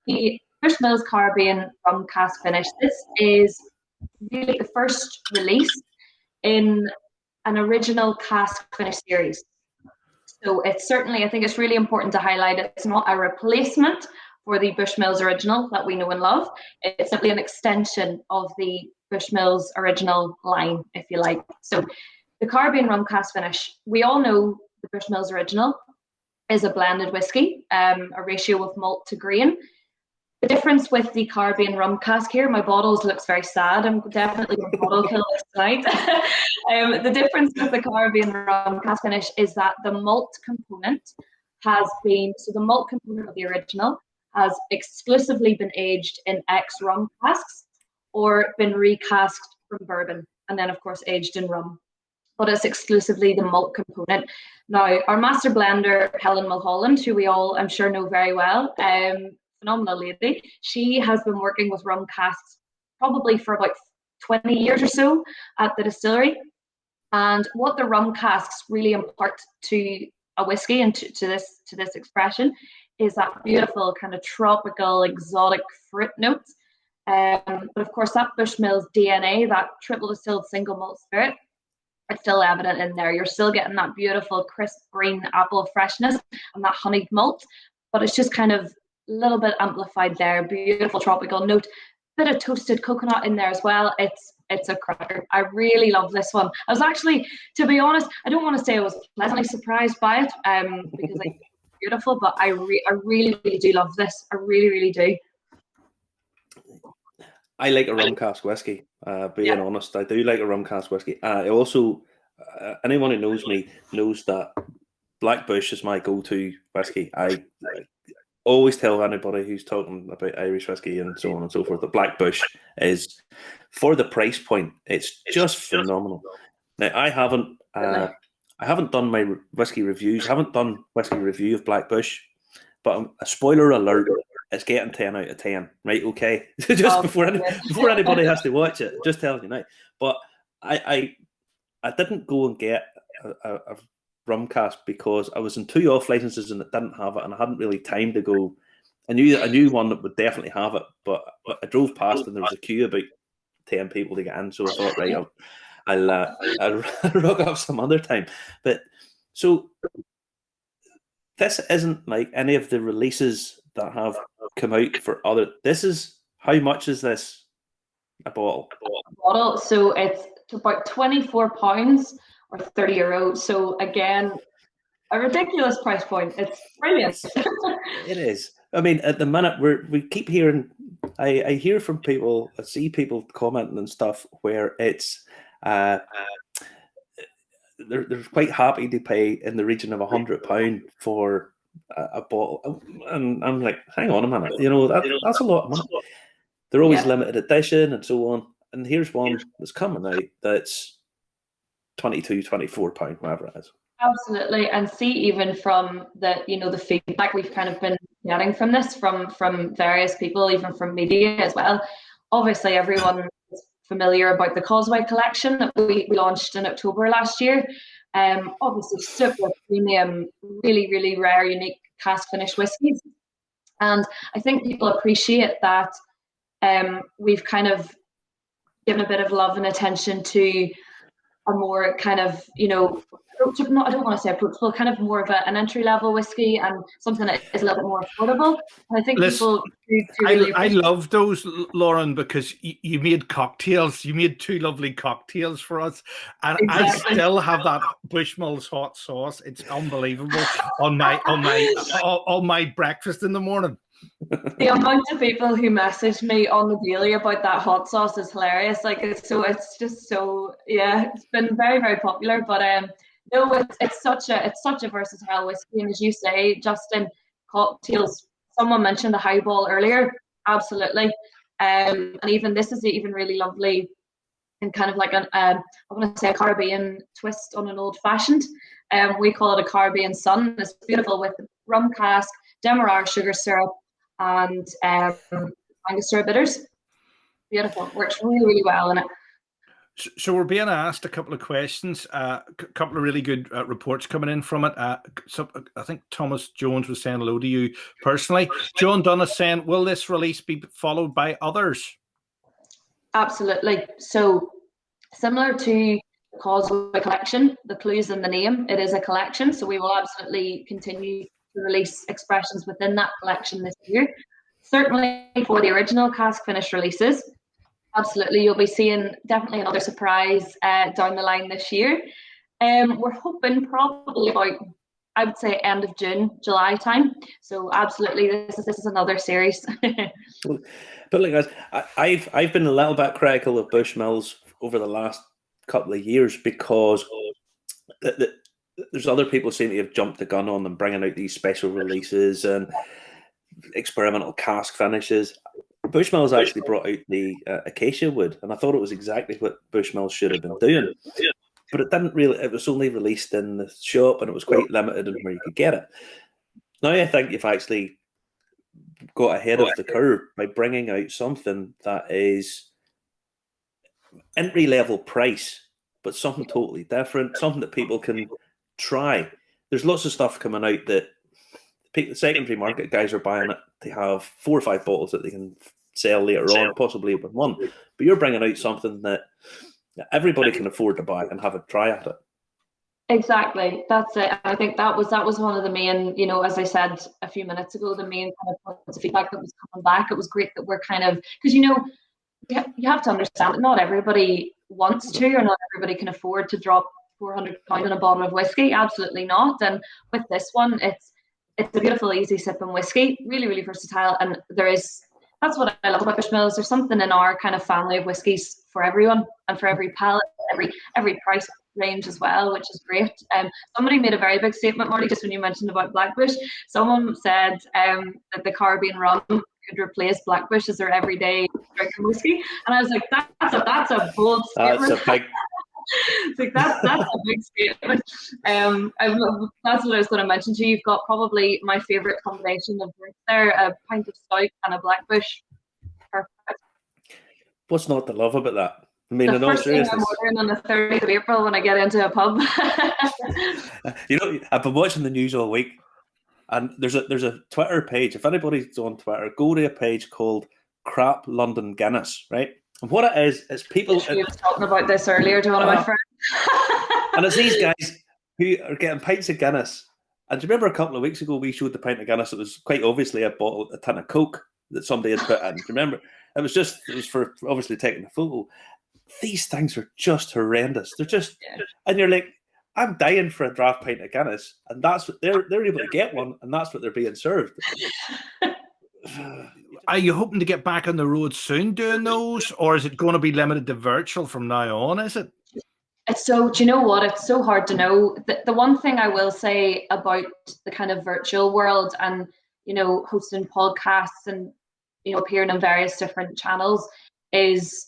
the Bushmills Caribbean Rum Cask Finish. This is really the first release in an original cask finish series. So it's certainly, I think it's really important to highlight it's not a replacement for the Bushmills original that we know and love. It's simply an extension of the Bushmills original line, if you like. So the Caribbean Rum Cask Finish, we all know the Bushmills original is a blended whiskey, a ratio of malt to grain. The difference with the Caribbean Rum Cask here, my bottles looks very sad. I'm definitely going to bottle kill this tonight. The difference with the Caribbean Rum Cask Finish is that the malt component has been, so the malt component of the original has exclusively been aged in ex-rum casks or been recast from bourbon and then, of course, aged in rum. But it's exclusively the malt component. Now, our master blender, Helen Mulholland, who we all, I'm sure, know very well, phenomenal lady, she has been working with rum casks probably for about 20 years or so at the distillery. And what the rum casks really impart to a whiskey and to this expression is that beautiful kind of tropical, exotic fruit notes. But of course, that Bushmills DNA, that triple distilled single malt spirit, it's still evident in there. You're still getting that beautiful crisp green apple freshness and that honeyed malt, but it's just kind of a little bit amplified there. Beautiful tropical note, bit of toasted coconut in there as well. It's a cracker. I really love this one. I was actually, to be honest, I don't want to say I was pleasantly surprised by it, because it's beautiful, but I really, really do love this. I really, really do. I like a rum cask whiskey. Being honest, I do like a rum cask whiskey. I also, anyone who knows me knows that Black Bush is my go-to whiskey. I always tell anybody who's talking about Irish whiskey and so on and so forth that Black Bush is, for the price point, it's just phenomenal. Now, I haven't done my whiskey reviews. I haven't done whiskey review of Black Bush, but a spoiler alert. It's getting 10 out of 10, right? Okay, just before anybody has to watch it, just telling you now. But I didn't go and get a rum cask because I was in 2 off licenses and it didn't have it, and I hadn't really time to go. I knew one that would definitely have it, but I drove past and there was a queue about 10 people to get in, so I thought, right, I'll rock up some other time. But so this isn't like any of the releases that have come out for other. This is, how much is this a bottle? So it's about £24 or €30. So again, a ridiculous price point. It's brilliant. It is. I mean, at the minute we keep hearing. I hear from people. I see people commenting and stuff where it's they're quite happy to pay in the region of £100 for a bottle, and I'm like, hang on a minute, that's a lot of money. They're always limited edition and so on, and here's one that's coming out that's £22, £24, whatever it is. Absolutely. And see, even from the feedback we've kind of been getting from this from various people, even from media as well, obviously everyone is familiar about the Causeway Collection that we launched in October last year. Obviously super premium, really, really rare, unique cask finish whiskies. And I think people appreciate that we've kind of given a bit of love and attention to a more kind of, approachable, I don't want to say approachable, kind of more of an entry level whiskey and something that is a little bit more affordable. And I think people do really I love those, Lauren, because you made cocktails. You made 2 lovely cocktails for us, and exactly. I still have that Bushmills hot sauce. It's unbelievable on my breakfast in the morning. The amount of people who message me on the daily about that hot sauce is hilarious. Like it's just so it's been very, very popular. But no, it's such a versatile whiskey, and as you say, Justin, cocktails. Someone mentioned the highball earlier, absolutely, and even this is even really lovely, and kind of like I want to say a Caribbean twist on an old fashioned. We call it a Caribbean sun. It's beautiful with rum cask, demerara sugar syrup, and Angostura bitters. Beautiful, works really, really well in it. So we're being asked a couple of questions, a couple of really good reports coming in from it. So I think Thomas Jones was saying hello to you personally. John Dunn is saying, will this release be followed by others? Absolutely. So similar to the Causeway Collection, the clues in the name, it is a collection. So we will absolutely continue to release expressions within that collection this year. Certainly for the original cask finish releases, absolutely, you'll be seeing definitely another surprise down the line this year. We're hoping probably about, I would say, end of June, July time. So absolutely, this is another series. But like, guys, I've been a little bit critical of Bushmills over the last couple of years because there's other people seem to have jumped the gun on them, bringing out these special releases and experimental cask finishes. Bushmills actually brought out the acacia wood, and I thought it was exactly what Bushmills should have been doing. But it didn't really. It was only released in the shop, and it was quite limited in where you could get it. Now I think you've actually got ahead of the curve by bringing out something that is entry level price, but something totally different, something that people can try. There's lots of stuff coming out that the secondary market guys are buying it. They have 4 or 5 bottles that they can sell later on, possibly with one. But you're bringing out something that everybody can afford to buy and have a try at it. Exactly, that's it. I think that was one of the main, as I said a few minutes ago, the main kind of points of feedback that was coming back. It was great that we're kind of, because you have to understand that not everybody wants to, or not everybody can afford to drop £400 on a bottle of whiskey. Absolutely not. And with this one, it's a beautiful, easy sipping whiskey, really, really versatile. And that's what I love about Bushmills. There's something in our kind of family of whiskies for everyone and for every palate, every price range as well, which is great. Somebody made a very big statement, Marty, just when you mentioned about Blackbush. Someone said that the Caribbean rum could replace Blackbush as their everyday drinking whiskey, and I was like, that's a bold statement. That's a big. that's a big statement. That's what I was going to mention to you. You've got probably my favourite combination of drinks there: a pint of stout and a Blackbush. Perfect. What's not to love about that? I mean, the first thing I'm ordering on the 30th of April when I get into a pub. I've been watching the news all week, and there's a Twitter page. If anybody's on Twitter, go to a page called Crap London Guinness, right? And what it is people. I was talking about this earlier to one of my friends. And it's these guys who are getting pints of Guinness. And do you remember a couple of weeks ago we showed the pint of Guinness? It was quite obviously a tin of Coke that somebody had put in. Do you remember? It was for obviously taking a photo. These things are just horrendous. They're just, and you're like, I'm dying for a draft pint of Guinness, and that's what they're able to get one, and that's what they're being served. Are you hoping to get back on the road soon doing those, or is it going to be limited to virtual from now on? Is it? So, do you know what? It's so hard to know. The one thing I will say about the kind of virtual world and, hosting podcasts and, appearing on various different channels is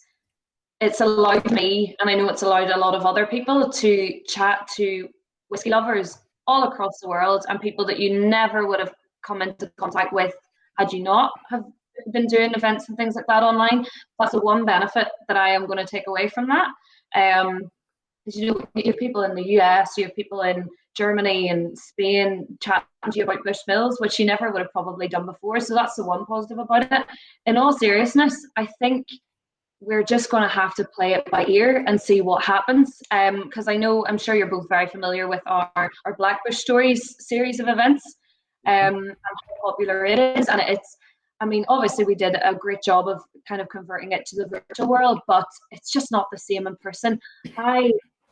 it's allowed me, and I know it's allowed a lot of other people, to chat to whiskey lovers all across the world and people that you never would have come into contact with had you not have been doing events and things like that online. That's the one benefit that I am going to take away from that. Because you have people in the US, you have people in Germany and Spain chatting to you about Bushmills, which you never would have probably done before. So that's the one positive about it. In all seriousness, I think we're just going to have to play it by ear and see what happens. Because I'm sure you're both very familiar with our Blackbush Stories series of events and how popular it is. And obviously we did a great job of kind of converting it to the virtual world, but it's just not the same in person.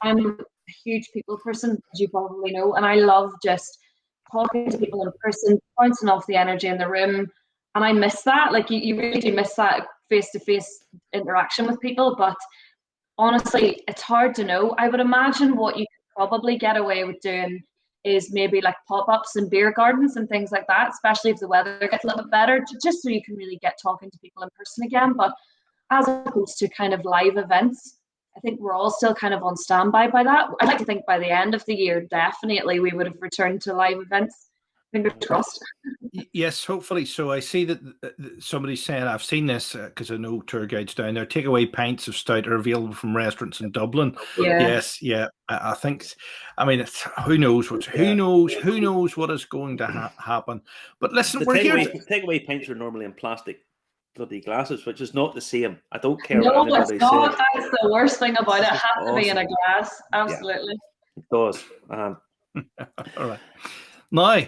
I'm a huge people person, as you probably know, and I love just talking to people in person, bouncing off the energy in the room, and I miss that. Like, you really do miss that face-to-face interaction with people, but honestly, it's hard to know. I would imagine what you could probably get away with doing is maybe like pop-ups and beer gardens and things like that, especially if the weather gets a little bit better, just so you can really get talking to people in person again. But as opposed to kind of live events, I think we're all still kind of on standby by that. I'd like to think by the end of the year, definitely we would have returned to live events. Fingers crossed. Yes, hopefully. So I see that somebody's saying, I've seen this because I know tour guides down there, takeaway pints of stout are available from restaurants in Dublin. Yeah. Yes, yeah. I think, I mean, who knows who knows what is going to happen. But listen, we're here. Takeaway pints are normally in plastic bloody glasses, which is not the same. I don't care No, what anybody it's not. says. That's the worst thing about it. It has to be in a glass. Absolutely. Yeah, it does. All right. Now,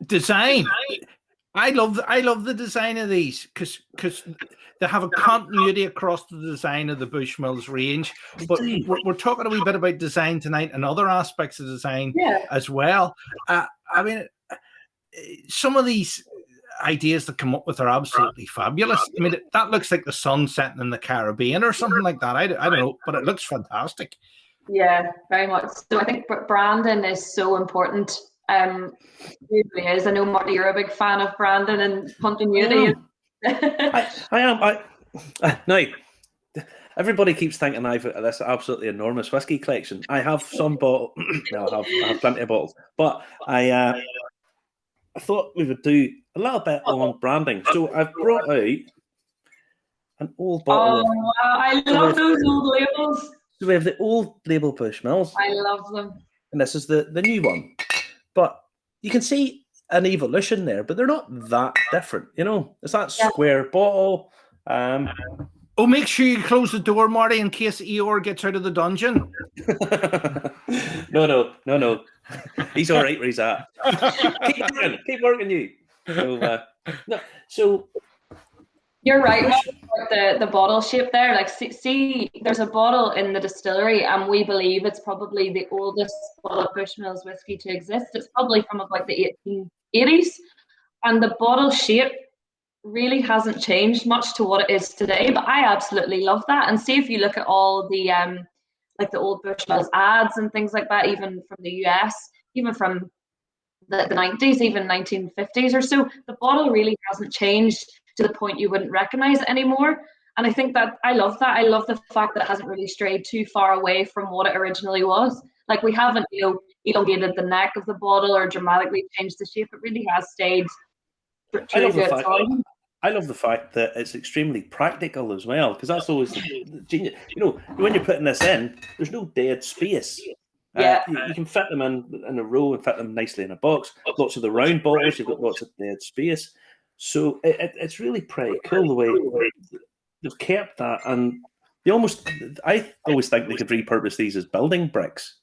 design. I love the design of these because they have a continuity across the design of the Bushmills range. But we're talking a wee bit about design tonight and other aspects of design as well. I mean, some of these ideas that come up with are absolutely fabulous. I mean, that looks like the sun setting in the Caribbean or something like that. I don't know, but it looks fantastic. Yeah, very much. So I think branding is so important. It really is. I know, Marty, you're a big fan of branding and continuity. I am. Now, everybody keeps thinking I've this absolutely enormous whiskey collection. I have some bottle. No, I have plenty of bottles. But I thought we would do a little bit on branding. So I've brought out an old bottle. Oh, wow. I love those old labels. So we have the old label Bushmills. I love them. And this is the new one. But you can see an evolution there, but they're not that different. You know, it's that square bottle. Oh, make sure you close the door, Marty, in case Eeyore gets out of the dungeon. No. He's all right where he's at. Keep working, you. So you're right about the bottle shape there. Like, see, there's a bottle in the distillery, and we believe it's probably the oldest bottle of Bushmills whiskey to exist. It's probably from about the 1880s, and the bottle shape really hasn't changed much to what it is today. But I absolutely love that. And see, if you look at all the like the old Bushmills ads and things like that, even from the US, even from the 90s, even 1950s or so, the bottle really hasn't changed to the point you wouldn't recognize it anymore. And I think that I love that. I love the fact that it hasn't really strayed too far away from what it originally was. Like, we haven't, elongated the neck of the bottle or dramatically changed the shape. It really has stayed true to its origin. I love the fact that it's extremely practical as well, because that's always the genius. When you're putting this in, there's no dead space. You can fit them in a row and fit them nicely in a box. Lots of the round bottles, you've got lots of dead space. So it's really pretty cool the way they've kept that. And I always think they could repurpose these as building bricks.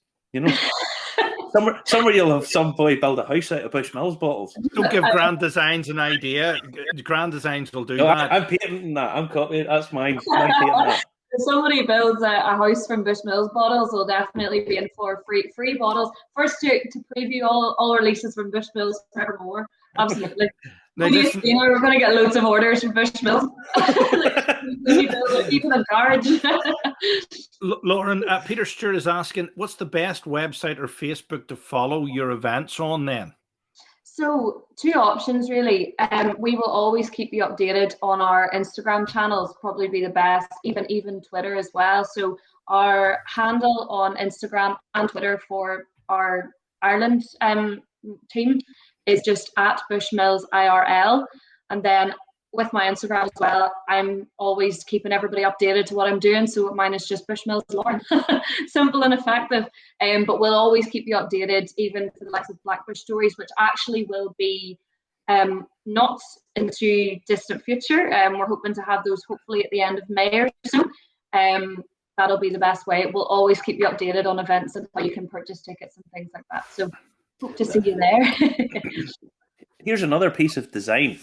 Somewhere you'll have some boy build a house out of Bushmills bottles. Don't give Grand Designs an idea. Grand Designs will do that. I'm patenting that. I'm copying. That's mine. I'm patenting that. If somebody builds a house from Bushmills bottles, they'll definitely be in for free bottles. First to preview all releases from Bushmills forevermore. Absolutely. Now, we're going to get loads of orders from Bushmills. Even a garage. Lauren, Peter Stewart is asking, what's the best website or Facebook to follow your events on then? So, two options really. We will always keep you updated on our Instagram channels, probably be the best, even Twitter as well. So our handle on Instagram and Twitter for our Ireland team is just at Bushmills IRL. And then with my Instagram as well, I'm always keeping everybody updated to what I'm doing. So mine is just Bushmills Lauren. Simple and effective. But we'll always keep you updated, even for the likes of Blackbush Stories, which actually will be not in the too distant future. We're hoping to have those hopefully at the end of May or so. That'll be the best way. We'll always keep you updated on events and how you can purchase tickets and things like that. So hope to see you there. Here's another piece of design.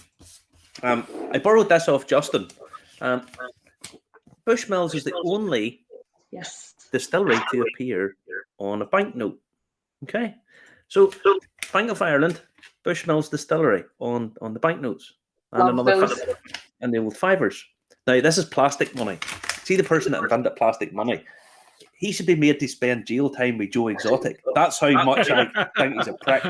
I borrowed this off Justin. Bushmills is the only distillery to appear on a banknote. Okay, so Bank of Ireland, Bushmills Distillery on the banknotes, and and the old fivers. Now this is plastic money. See, the person that invented plastic money, he should be made to spend jail time with Joe Exotic. That's how much I think he's a prick.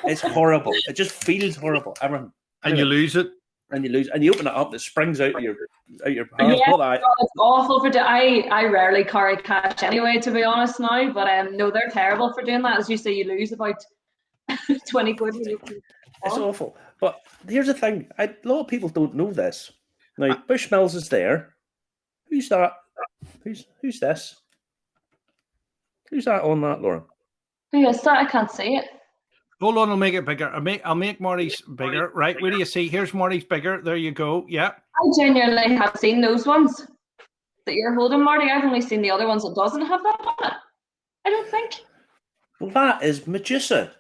It's horrible. It just feels horrible. Everything. And you lose it. And you lose, and you open it up, it springs out of your hands. Yeah, it's awful for. I rarely carry cash anyway, to be honest now. But no, they're terrible for doing that. As you say, you lose about 20 quid. It's awful. But here's the thing. A lot of people don't know this. Now, Bushmills is there. Who's that? Who's this? Who's that on that, Lauren? Who is that? I can't see it. Hold on, I'll make it bigger. I'll make Marty's bigger. Right, where do you see? Here's Marty's bigger. There you go. Yeah. I genuinely have seen those ones that you're holding, Marty. I've only seen the other ones that doesn't have that on it. I don't think. Well, that is Medusa.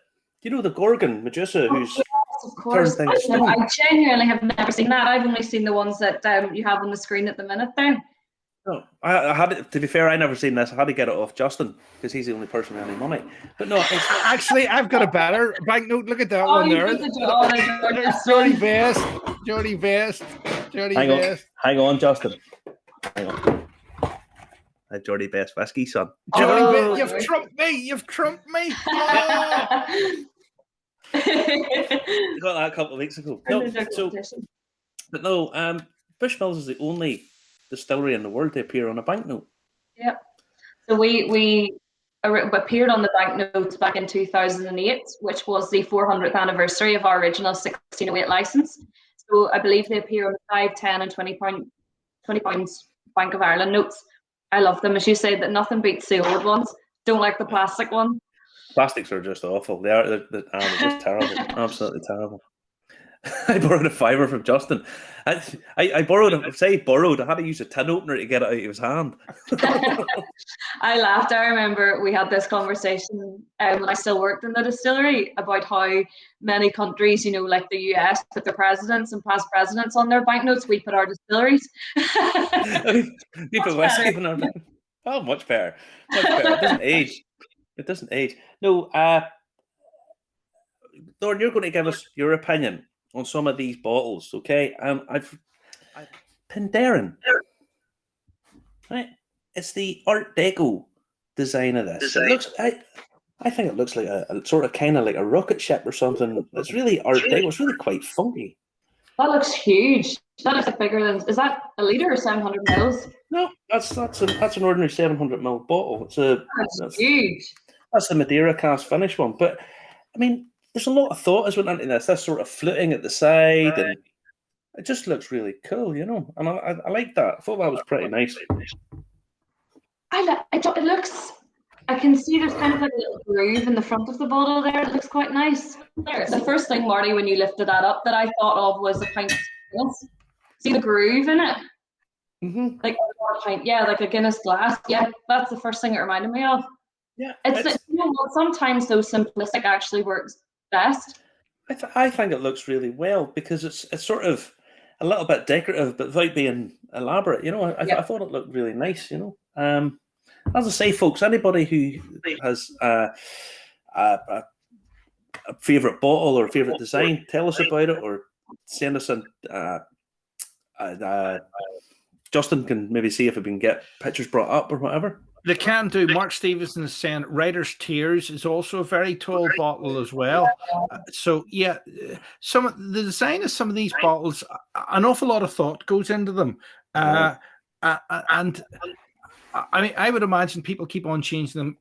You know the Gorgon Medusa, who's yes, of course. I genuinely have never seen that. I've only seen the ones that you have on the screen at the minute there. No, I had to be fair. I never seen this. I had to get it off Justin because he's the only person with any money. But no, actually, I've got a better banknote. Look at that one there. There's Jody Best. Jody Best. Jody Best. Hang on, Justin. Hang on. Jody Best whiskey, son. Jody Best, you've trumped me. You've trumped me. Oh. You got that a couple of weeks ago. Bushmills is the only distillery in the world to appear on a banknote. Yep. So we appeared on the banknotes back in 2008, which was the 400th anniversary of our original 1608 license. So I believe they appear on the 5, 10 and 20 pounds Bank of Ireland notes. I love them. As you say, that nothing beats the old ones. Don't like the plastic one. Plastics are just awful. They're just terrible. Absolutely terrible. I borrowed a fiver from Justin. I borrowed I had to use a tin opener to get it out of his hand. I laughed. I remember we had this conversation when I still worked in the distillery about how many countries, like the US, put their presidents and past presidents on their banknotes. We put our distilleries. We put whiskey on our banknotes. Oh, much better. Much better. It doesn't age. It doesn't age. No, Lauren, you're going to give us your opinion on some of these bottles, okay? I've Penderyn, right? It's the Art Deco design of this. It looks, I think it looks like a sort of kind of like a rocket ship or something. It's really Art Deco. It's really quite funky. That looks huge. That looks like bigger than. Is that a litre or 700 mils? No, that's an ordinary 700 ml bottle. That's huge. That's the Madeira cast finish one. But I mean, there's a lot of thought has went into this. This sort of fluting at the side, and it just looks really cool, And I like that. I thought that was pretty nice. It looks. I can see there's kind of like a little groove in the front of the bottle there. It looks quite nice. The first thing, Marty, when you lifted that up, that I thought of was a pint of Guinness. See the groove in it? Mm-hmm. Like a pint, like a Guinness glass. Yeah, that's the first thing it reminded me of. Yeah, sometimes those simplistic actually works best. I think it looks really well because it's sort of a little bit decorative, but without being elaborate. I thought it looked really nice. As I say, folks, anybody who has a favorite bottle or favorite design, tell us about it or send us Justin can maybe see if we can get pictures brought up or whatever. They can do. Mark Stevenson is saying Writer's Tears is also a very tall bottle as well. So yeah, the design of some of these bottles, an awful lot of thought goes into them. And I mean, I would imagine people keep on changing them,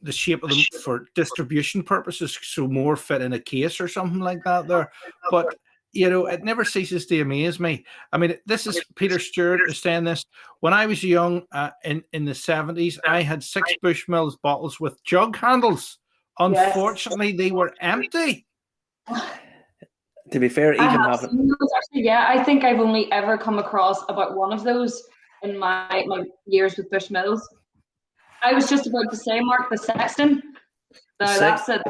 the shape of them for distribution purposes, so more fit in a case or something like that there. But it never ceases to amaze me. I mean, this is Peter Stewart is saying this. When I was young, in the 70s, I had 6 Bushmills bottles with jug handles. Unfortunately, they were empty. To be fair, I think I've only ever come across about one of those in my years with Bushmills. I was just about to say, Mark, the Sexton. That's a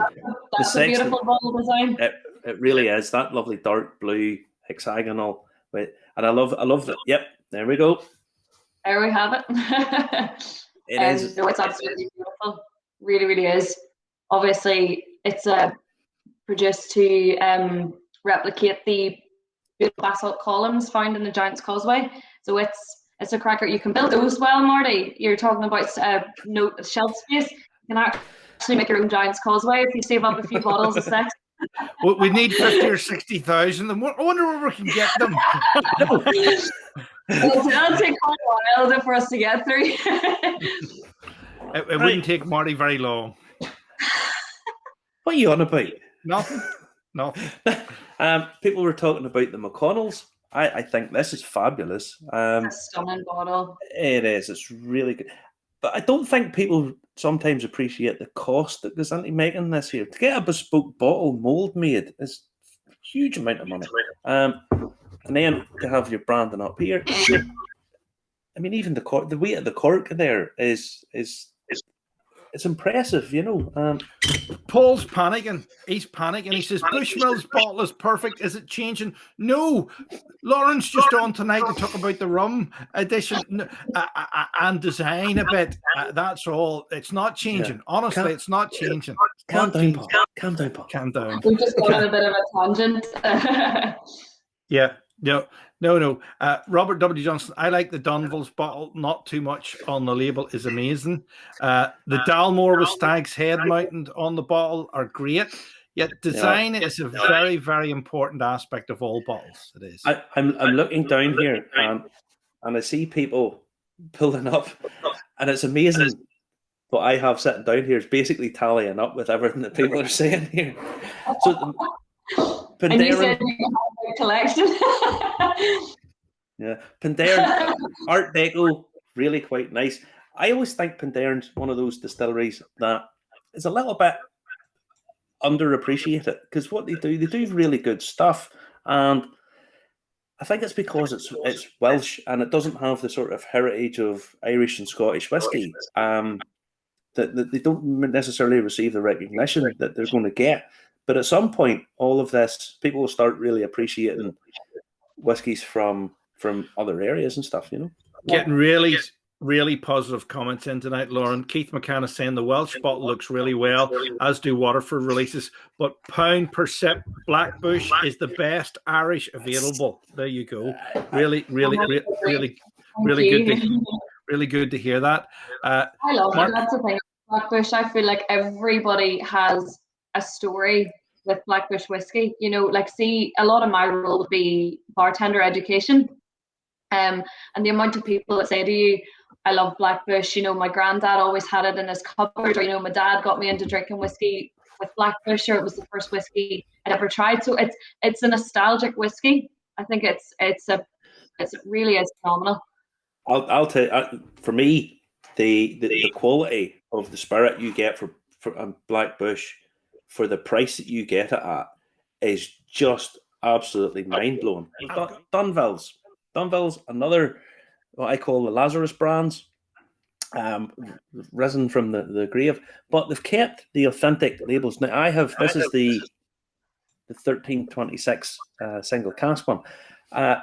beautiful bottle design. It really is that lovely dark blue hexagonal, and I love that. Yep, there we go. There we have it. It is. No, it's absolutely beautiful. Really, really is. Obviously, it's produced to replicate the beautiful basalt columns found in the Giant's Causeway. So it's a cracker. You can build those well, Marty. You're talking about shelf space. You can actually make your own Giant's Causeway if you save up a few bottles of sex. We need 50 or 60,000. I wonder where we can get them. It'll take quite a while for us to get through. It wouldn't take Marty very long. What are you on about? Nothing. People were talking about the McConnells. I think this is fabulous. It's a stunning bottle. It is. It's really good. But I don't think people sometimes appreciate the cost that goes into making this here. To get a bespoke bottle mold made is a huge amount of money. And then to have your branding up here. I mean, even the weight of the cork there is it's impressive, you know. Paul's panicking. He's panicking. He says, Bushmills bottle is perfect. Is it changing? No. Lauren's just on tonight to talk about the rum edition and design a bit. That's all. It's not changing. Honestly, it's not changing. Calm down, Paul. Calm down, Paul. Calm down. We've just gone on a bit of a tangent. Yeah. No. Robert W. Johnson, I like the Dunville's bottle. Not too much on the label is amazing. The Dalmore with Stag's Head mounted on the bottle are great. Yet design is a very, very important aspect of all bottles. It is. I'm looking down here and I see people pulling up, and it's amazing. What I have sitting down here is basically tallying up with everything that people are saying here. So. And you said you have a collection. Yeah, Penderyn, Art Deco, really quite nice. I always think Penderyn's one of those distilleries that is a little bit underappreciated, because what they do really good stuff, and I think it's because it's Welsh and it doesn't have the sort of heritage of Irish and Scottish whiskey. That they don't necessarily receive the recognition that they're going to get. But at some point, all of this, people will start really appreciating whiskies from other areas and stuff, you know. Getting really, really positive comments in tonight, Lauren. Keith McCann is saying the Welsh bottle looks really well, as do Waterford releases. But pound per sip, Blackbush is the best Irish available. There you go. Really good to hear that. I love it. That's the thing. Blackbush, I feel like everybody has a story with Blackbush whiskey, you know, like, see, a lot of my role would be bartender education, and the amount of people that say to you, I love Blackbush, you know, my granddad always had it in his cupboard, or, you know, my dad got me into drinking whiskey with Blackbush, or it was the first whiskey I'd ever tried. So it's a nostalgic whiskey. I think it really is phenomenal. I'll tell you, for me, the quality of the spirit you get for Blackbush, for the price that you get it at, is just absolutely mind-blowing. Dunville's, another, what I call the Lazarus brands, risen from the grave, but they've kept the authentic labels. Now, this is the 1326 single cask one. I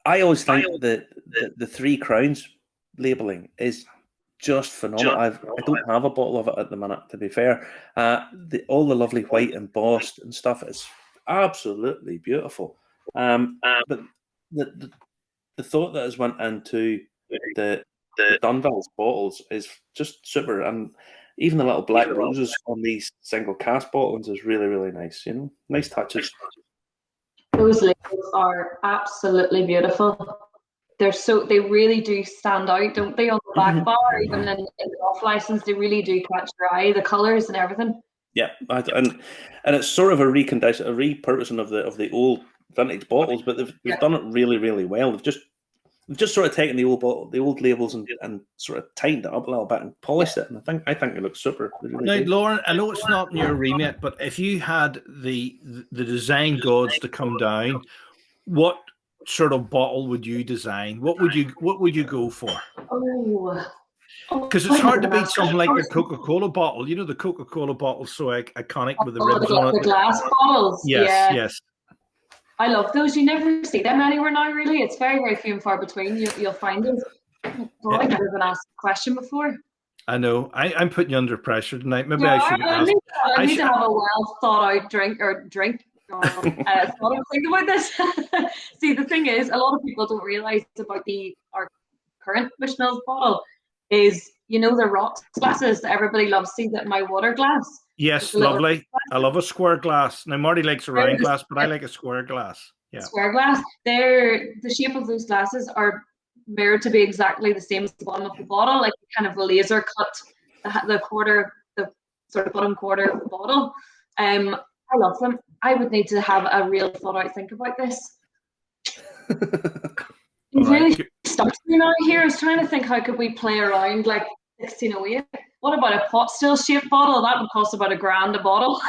always think that the Three Crowns labeling is just phenomenal. I don't have a bottle of it at the minute, to be fair. All the lovely white embossed and stuff is absolutely beautiful. But the thought that has went into the Dunville's bottles is just super, and even the little black roses on these single cask bottles is really, really nice. You know, nice touches. Those labels are absolutely beautiful. They really do stand out, don't they, on the back bar, even in the off license, they really do catch your eye, the colours and everything. Yeah, and it's sort of a repurposing of the old vintage bottles, but they've done it really, really well. They've just sort of taken the old labels and sort of tightened it up a little bit and polished it, and I think it looks super. Now, Lauren, I know it's not in your remit, but if you had the design gods to come down, what sort of bottle would you design? What would you go for? Because it's hard to beat something like the Coca-Cola bottle. You know, the Coca-Cola bottle's so iconic with the ribbons on it. The glass bottles. Yes. I love those. You never see them anywhere now, really. It's very, very few and far between. You'll find those. I've never been asked a question before. I know. I'm putting you under pressure tonight. Maybe I shouldn't ask. I need to have a well thought out drink. I thought think about this. See, the thing is, a lot of people don't realise about our current Bushmills bottle is, you know, the rocks glasses that everybody loves. See that my water glass. Yes, lovely. I love a square glass. Now, Marty likes a round glass, but I like a square glass. Yeah, square glass. The shape of those glasses are mirrored to be exactly the same as the bottom of the bottle, like kind of a laser cut the quarter, the sort of bottom quarter bottle. I love them. I would need to have a real thought out think about this. It's really stuck to me now here. I was trying to think how could we play around like 1608. What about a pot still shaped bottle? That would cost about $1,000 a bottle.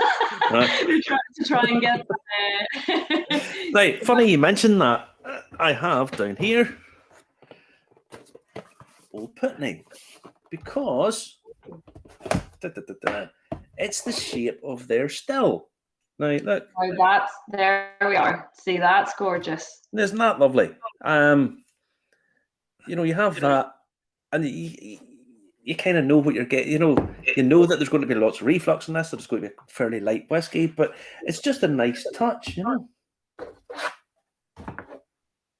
to try and get. Right, funny you mentioned that. I have down here Old Putney because it's the shape of their still. Now look. Oh, there we are. See, that's gorgeous. Isn't that lovely? You have that, and you kind of know what you're getting. You know that there's going to be lots of reflux in this. There's going to be a fairly light whiskey, but it's just a nice touch,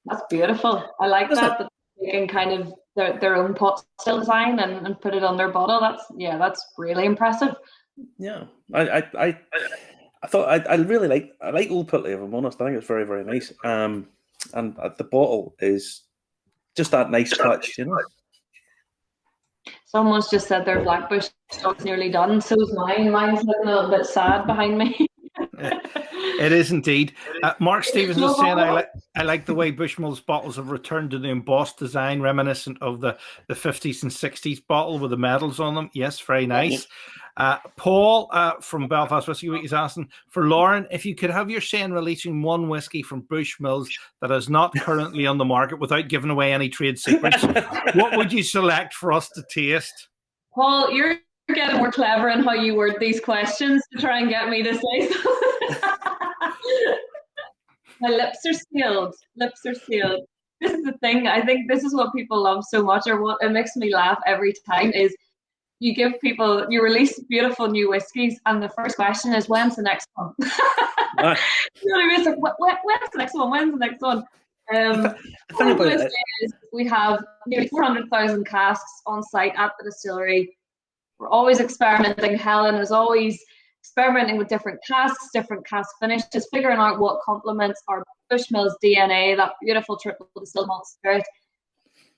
That's beautiful. I like that they can kind of their own pot still design and put it on their bottle. That's really impressive. Yeah, I thought I really like Old Putney, if I'm honest. I think it's very, very nice. And the bottle is just that nice touch, Someone's just said their Blackbush stock's nearly done. So's mine. Mine's looking a little bit sad behind me. It is indeed. Mark Stevens is saying, I like the way Bushmills bottles have returned to the embossed design reminiscent of the 50s and 60s bottle with the medals on them. Yes, very nice. Paul from Belfast Whisky Week is asking, for Lauren, if you could have your say in releasing one whiskey from Bushmills that is not currently on the market without giving away any trade secrets, what would you select for us to taste? Paul, you're getting more clever in how you word these questions to try and get me to say something. My lips are sealed. This is the thing. I think this is what people love so much, or what it makes me laugh every time, is you release beautiful new whiskies, and the first question is, when's the next one? You know what I mean? It's like, when's the next one? When's the next one? We have nearly 400,000 casks on site at the distillery. We're always experimenting. Helen is always experimenting with different casks, different cask finishes, figuring out what complements our Bushmills DNA, that beautiful triple distilled malt spirit.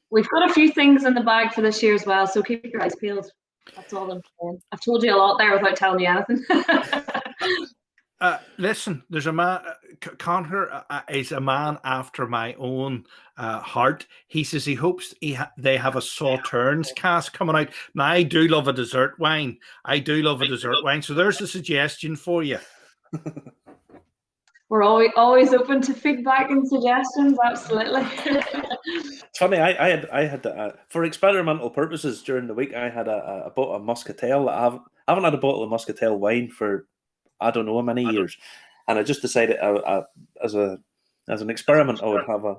We've got a few things in the bag for this year as well, so keep your eyes peeled. That's all I'm saying. I've told you a lot there without telling you anything. Listen, there's a man, Conor is a man after my own heart. He says he hopes they have a Sauternes cask coming out. Now, I do love a dessert wine. So there's a suggestion for you. We're always open to feedback and suggestions, absolutely. It's funny, I had for experimental purposes during the week, I had a bottle of Muscatel. I haven't had a bottle of Muscatel wine for I don't know how many years, and I just decided as an experiment I would have a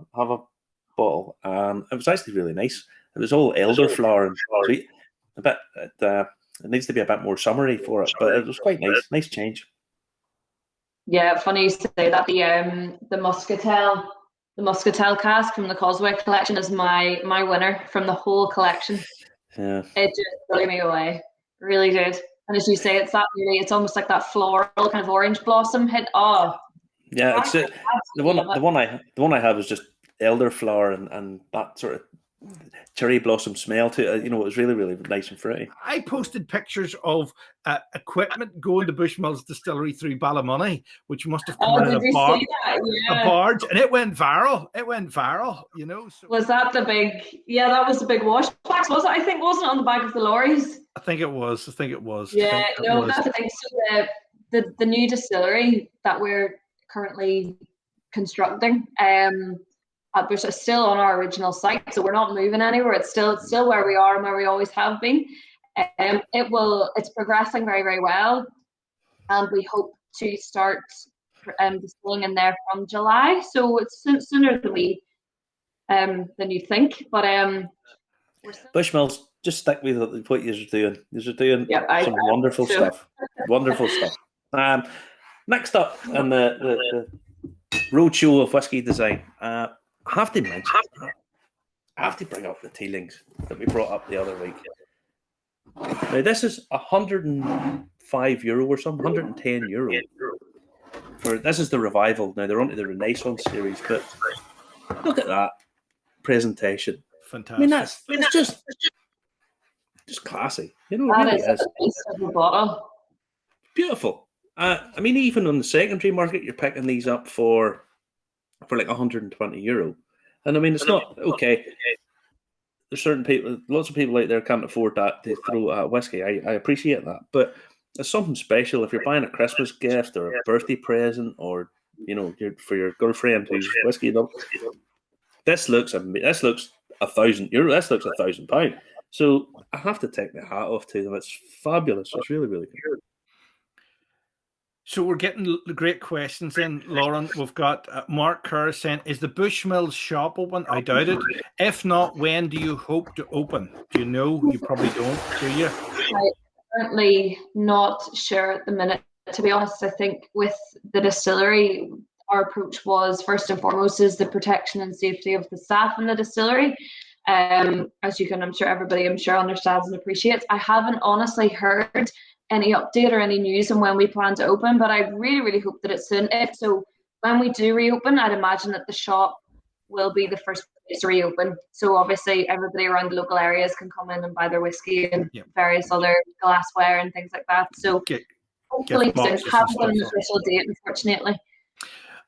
bottle, and it was actually really nice. It was all elderflower and sweet. It needs to be a bit more summery for it, but it was quite nice change. Yeah, funny you say that. The Muscatel cask from the Causeway Collection is my winner from the whole collection. Yeah, it just blew me away, really did. And as you say, it's almost like that floral kind of orange blossom hit. Oh, yeah, it's it. The one I had was just elderflower and that sort of cherry blossom smell to it. It was really, really nice and fruity. I posted pictures of equipment going to Bushmills Distillery through Ballymoney, which must have come in a barge, and it went viral. So. Was that the big? Yeah, that was the big wash wax, was it? I think, wasn't it on the back of the lorries? I think it was. Yeah, that's the thing. So the new distillery that we're currently constructing, Bush is still on our original site, so we're not moving anywhere. It's still where we are and where we always have been. It's progressing very, very well, and we hope to start distilling in there from July. So it's sooner than you think. But Bushmills, just stick with what you're doing. You're doing some wonderful stuff. Wonderful stuff. Next up in the roadshow of whiskey design. I have to mention, I have to bring up the Teelings that we brought up the other week. Now, this is €105 or something, €110. This is the revival. Now, they're onto the Renaissance series, but look at that presentation. Fantastic. I mean, it's just classy. It really is. A piece of the bottle. beautiful. I mean, even on the secondary market, you're picking these up for like €120. And I mean, it's not okay. There's certain people, lots of people out there can't afford that to throw at whiskey. I appreciate that, but it's something special if you're buying a Christmas gift or a birthday present, or for your girlfriend who's whiskey loves. This looks €1,000. This looks £1,000. So I have to take my hat off to them. It's fabulous. It's really, really good. So we're getting great questions in, Lauren. We've got Mark Kerr saying, is the Bushmills shop open? I doubt it. If not, when do you hope to open? Do you know? You probably don't, do you? I'm currently not sure at the minute. To be honest, I think with the distillery, our approach was first and foremost is the protection and safety of the staff in the distillery. As you can, I'm sure everybody understands and appreciates. I haven't honestly heard any update or any news on when we plan to open, but I really, really hope that it's soon. So when we do reopen, I'd imagine that the shop will be the first place to reopen. So obviously everybody around the local areas can come in and buy their whiskey and various other glassware and things like that. So hopefully soon. Haven't got an official date, unfortunately.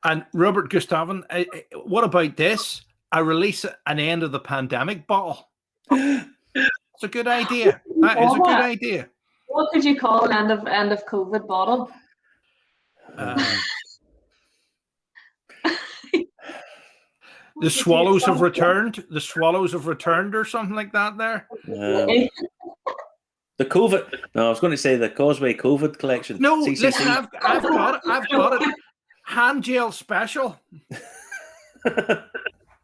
And Robert Gustavin, what about this? I release an end of the pandemic bottle. It's a good idea. That is a good idea. What could you call an end of COVID bottle? The swallows have returned. The swallows have returned, or something like that. There. The COVID. No, I was going to say the Causeway COVID Collection. No, CCC. listen, I've got it. I've got it. Hand gel special.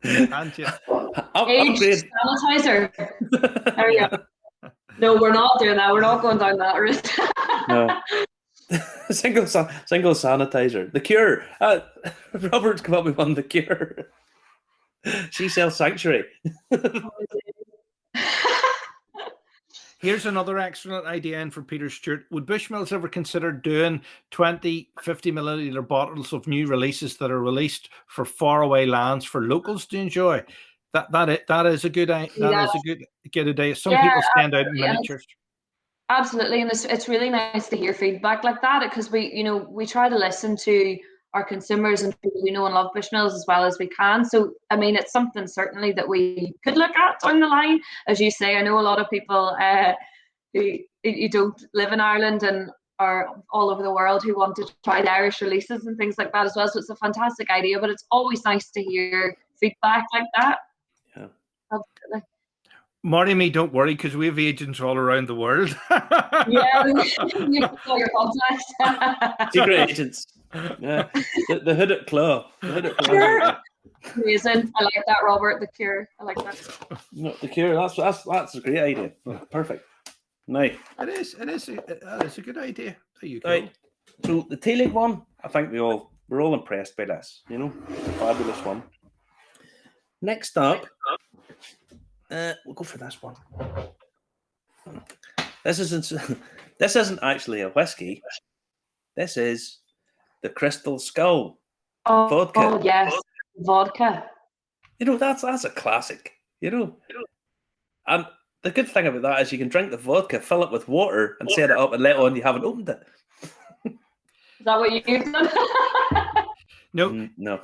Hand gel. Aged sanitizer. There we go. No, we're not doing that. We're not going down that route. No. Single sanitizer. The Cure. Robert's come up with one. The Cure. She sells Sanctuary. Here's another excellent idea in for Peter Stewart. Would Bushmills ever consider doing 20, 50 milliliter bottles of new releases that are released for faraway lands for locals to enjoy? That is a good idea. That is a good idea. Some people stand out in miniatures. Absolutely, and it's really nice to hear feedback like that, because we try to listen to our consumers and people who know and love Bushmills as well as we can. So I mean, it's something certainly that we could look at down the line. As you say, I know a lot of people who don't live in Ireland and are all over the world who want to try the Irish releases and things like that as well. So it's a fantastic idea, but it's always nice to hear feedback like that. Yeah, absolutely. Marty and me, don't worry, because we have agents all around the world. Yeah, you have all your contacts. Secret agents. Yeah, the Hooded Claw. The Hooded Claw. Sure. Amazing. I like that, Robert. The Cure. I like that. No, the Cure. That's a great idea. Perfect. Nice. It is a good idea. There you go. Right. So the Tea League one, I think we're all impressed by this. Fabulous one. Next up. We'll go for this one. This isn't actually a whiskey. This is the Crystal Skull vodka. Oh yes, vodka. That's a classic. And the good thing about that is you can drink the vodka, fill it with water, and set it up, and let on you haven't opened it. Is that what you've done? No.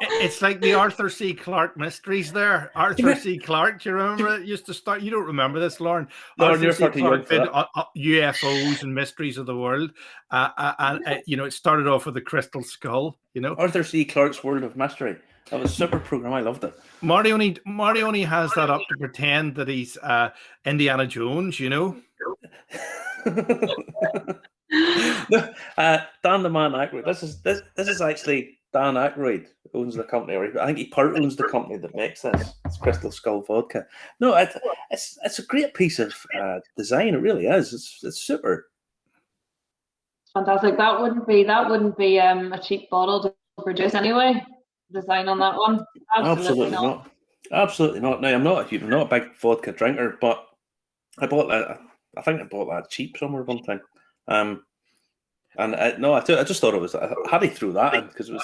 It's like the Arthur C. Clarke mysteries there. Arthur C. Clarke, do you remember it used to start? You don't remember this, Lauren. Arthur C. Clarke did UFOs and Mysteries of the World. It started off with the Crystal Skull, Arthur C. Clarke's World of Mystery. That was a super program. I loved it. Marty only has that up to pretend that he's Indiana Jones, Dan the Man Aykroyd. This is actually Dan Aykroyd owns the company, or I think he part owns the company that makes this. It's Crystal Skull vodka. No, it's a great piece of design. It really is. It's super. Fantastic. That wouldn't be a cheap bottle to produce anyway. Design on that one. Absolutely not. Absolutely not. Now I'm not a big vodka drinker, but I bought that. I think I bought that cheap somewhere one time. I just thought it was. I had to throw that in because it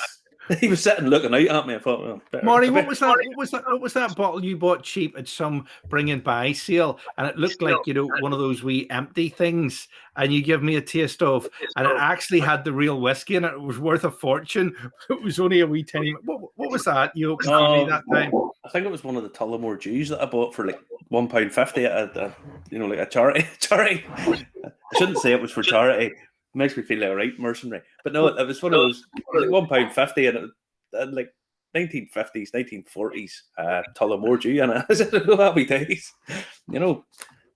He was sitting looking out at me. I thought, well, Marty, what was that? What was that bottle you bought cheap at some bring and buy sale? And it looked like, one of those wee empty things, and you give me a taste of, and it actually had the real whiskey in it. It was worth a fortune. It was only a wee tiny. What was that you opened for me that time? I think it was one of the Tullamore Dews that I bought for like £1.50 at a like a charity. I shouldn't say it was for charity. It makes me feel like a right mercenary. But no, it was one of those like £1.50 and like 1950s, 1940s Tullamore Dew, and I said, "Oh, happy days,"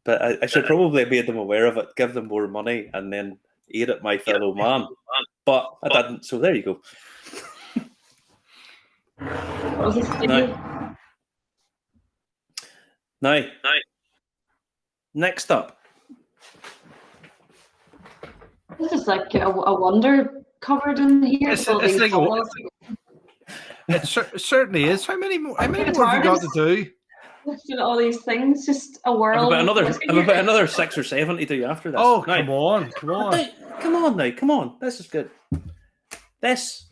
But I should probably have made them aware of it, give them more money, and then eat it, my fellow man. But I didn't. So there you go. Now, next up. This is like a wonder covered in here. It certainly is. How many more have you got to do? All these things, just a world. I've about another 6 or 7 to do after this. Oh, now, come on. Come on. This is good. This,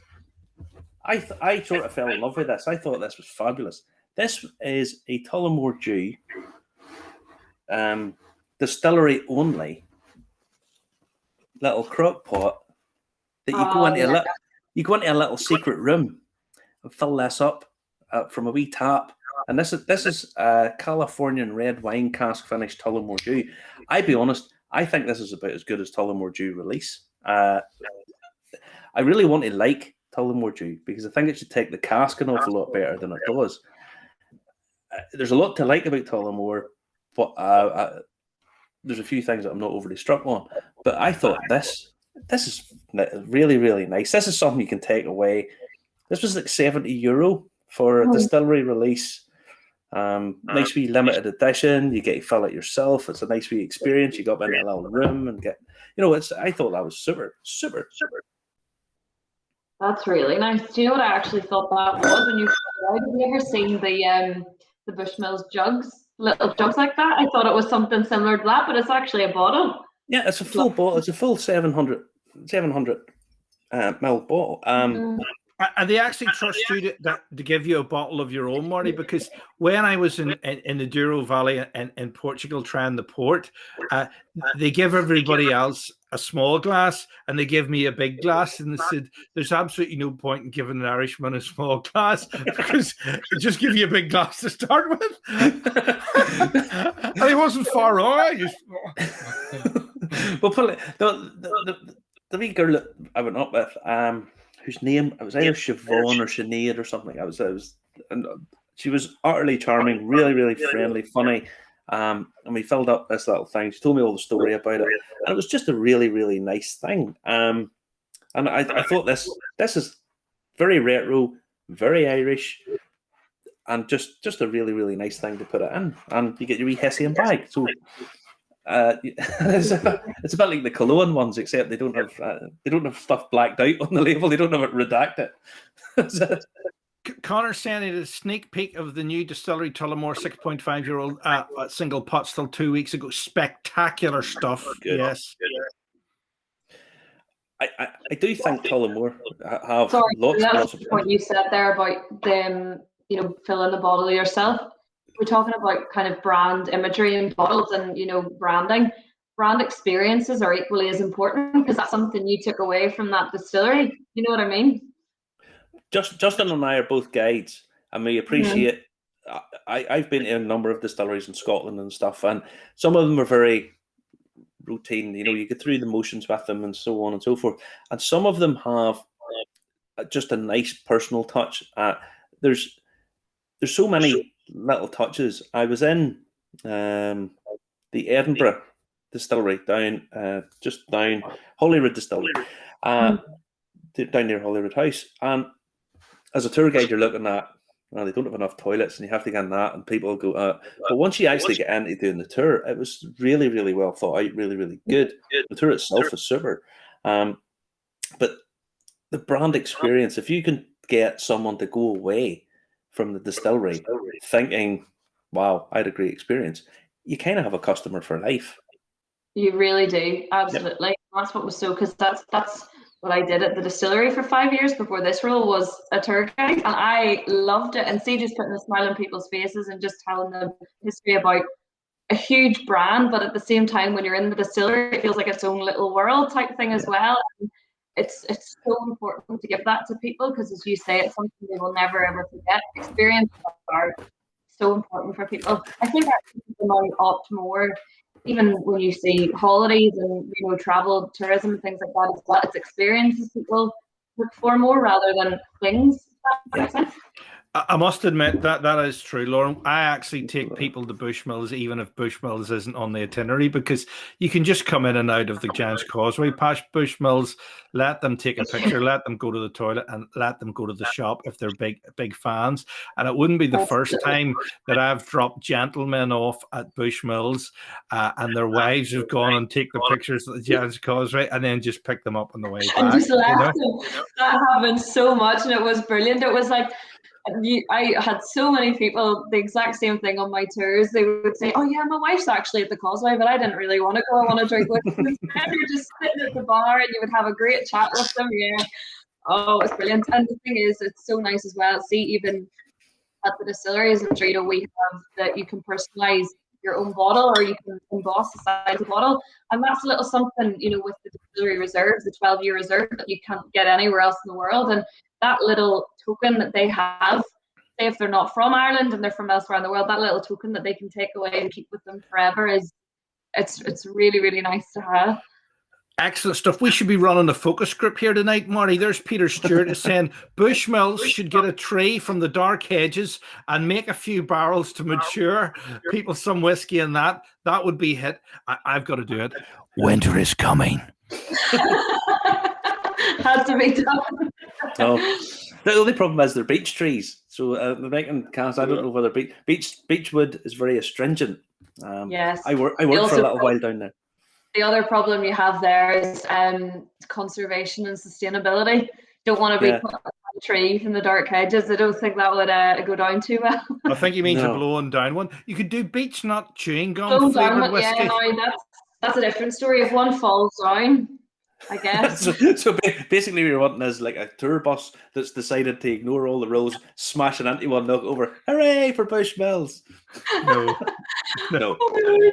I sort of fell in love with this. I thought this was fabulous. This is a Tullamore Dew, distillery only, little crock pot that you go into a little secret room and fill this up from a wee tap. And this is Californian red wine cask finished Tullamore Dew. I'd be honest, I think this is about as good as Tullamore Dew release. I really want to like Tullamore Dew because I think it should take the cask an awful lot better than it does. There's a lot to like about Tullamore, but there's a few things that I'm not overly struck on. But I thought this is really, really nice. This is something you can take away. This was like €70 for a distillery release. Nice wee limited edition. You get to fill it yourself. It's a nice wee experience. You go up in a little room and get, I thought that was super, super, super. That's really nice. Do you know what I actually thought that was when you have you ever seen the Bushmills jugs, little jugs like that? I thought it was something similar to that, but it's actually a bottle. Yeah, it's a full bottle. It's a full 700 ml bottle. And they actually trust you to give you a bottle of your own, Marty, because when I was in the Douro Valley in Portugal trying the port, they give everybody else a small glass and they give me a big glass, and they said there's absolutely no point in giving an Irishman a small glass because they just give you a big glass to start with. And he wasn't far wrong. Well, the wee girl that I went up with, whose name it was either Siobhan or Sinead or something. And she was utterly charming, really, really friendly, funny. And we filled up this little thing. She told me all the story about it, and it was just a really, really nice thing. And I thought this is very retro, very Irish, and just a really, really nice thing to put it in. And you get your wee Hessian bag. So it's a bit like the Cologne ones, except they don't have stuff blacked out on the label. They don't have it redacted. Connor sent a sneak peek of the new Distillery Tullamore 6.5-year-old single pot still 2 weeks ago. Spectacular stuff. Good. Yes. I do think Tullamore have lots of what you said there about them, filling the bottle yourself. We're talking about kind of brand imagery in bottles and, branding. Brand experiences are equally as important because that's something you took away from that distillery. You know what I mean? Justin and I are both guides, and we appreciate. I've been in a number of distilleries in Scotland and stuff, and some of them are very routine. You get through the motions with them and so on and so forth. And some of them have just a nice personal touch. There's so many little touches. I was in the Edinburgh distillery just down Holyrood Distillery, down near Holyrood House, and as a tour guide, you're looking at, they don't have enough toilets, and you have to get in that, and people go. But once you actually get into doing the tour, it was really, really well thought out, really, really good. The tour itself is super, but the brand experience. If you can get someone to go away from the distillery thinking, "Wow, I had a great experience," you kind of have a customer for life. You really do, absolutely. Yep. That's what was so, because that's what I did at the distillery for 5 years before this role was a tour guide, and I loved it. And see, just putting a smile on people's faces and just telling them history about a huge brand, but at the same time, when you're in the distillery, it feels like its own little world type thing as well. And it's so important to give that to people because, as you say, it's something they will never ever forget. Experiences are so important for people. I think actually people might opt more, even when you see holidays and travel, tourism, and things like that as well. It's experiences people look for more rather than things. That makes sense. I must admit that is true, Lauren. I actually take people to Bushmills even if Bushmills isn't on the itinerary, because you can just come in and out of the Giant's Causeway past Bushmills, let them take a picture, let them go to the toilet, and let them go to the shop if they're big fans. And it wouldn't be the first time that I've dropped gentlemen off at Bushmills and their wives have gone and take the pictures at the Giant's Causeway and then just pick them up on the way back. And just left them. That happened so much, and it was brilliant. It was like, I had so many people, the exact same thing on my tours. They would say, "Oh yeah, my wife's actually at the Causeway, but I didn't really want to go. I want to drink with them." And you're just sitting at the bar, and you would have a great chat with them. Yeah, oh, it's brilliant. And the thing is, it's so nice as well. See, even at the distilleries in Drito, we have that you can personalize your own bottle, or you can emboss the size of the bottle, and that's a little something, with the distillery reserves, the 12-year reserve, that you can't get anywhere else in the world. And that little token that they have, say if they're not from Ireland and they're from elsewhere in the world, that little token that they can take away and keep with them forever it's really, really nice to have. Excellent stuff. We should be running a focus group here tonight, Marty. There's Peter Stewart is saying Bushmills should get a tree from the dark hedges and make a few barrels to mature people some whiskey, and that would be hit. I've got to do it. Winter is coming. Has to be done. Oh, the only problem is they're beech trees. So the making cans, I don't know whether beech wood is very astringent. Yes. I worked for a little while down there. The other problem you have there is conservation and sustainability. Don't want to be putting a tree in the dark hedges. I don't think that would go down too well. I think he means a blowing down one. You could do beech nut chewing gum flavored whiskey. Yeah, no, that's a different story. If one falls down, I guess. so basically, what you're wanting is like a tour bus that's decided to ignore all the rules, smashing into one, knock over. Hooray for Bushmills! No. Oh,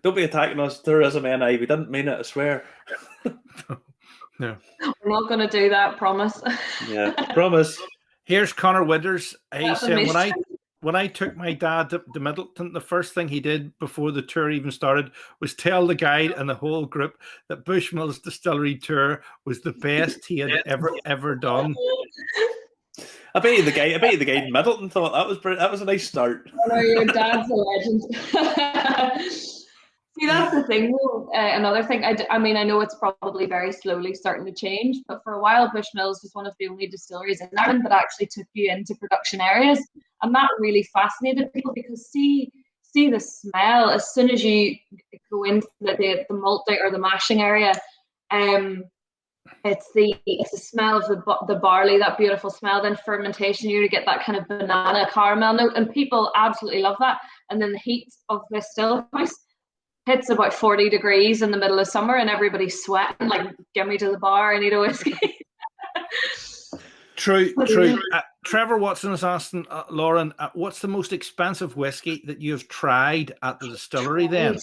don't be attacking us, tourism NI. We didn't mean it, I swear. No. We're not going to do that, promise. Yeah, promise. Here's Connor Withers. He said, when I took my dad to Middleton, the first thing he did before the tour even started was tell the guide and the whole group that Bushmills Distillery tour was the best he had ever done. I bet you the guy in Middleton thought that was a nice start. Oh, no, your dad's a legend. See, that's the thing. Another thing, I mean, I know it's probably very slowly starting to change, but for a while, Bushmills was one of the only distilleries in Ireland that actually took you into production areas, and that really fascinated people because see the smell as soon as you go into the malting or the mashing area. It's the smell of the barley, that beautiful smell. Then fermentation, you get that kind of banana caramel note, and people absolutely love that. And then the heat of the still house hits about 40 degrees in the middle of summer, and everybody's sweating like, "Get me to the bar, I need a whiskey." True. Trevor Watson is asking Lauren, what's the most expensive whiskey that you've tried at the distillery then?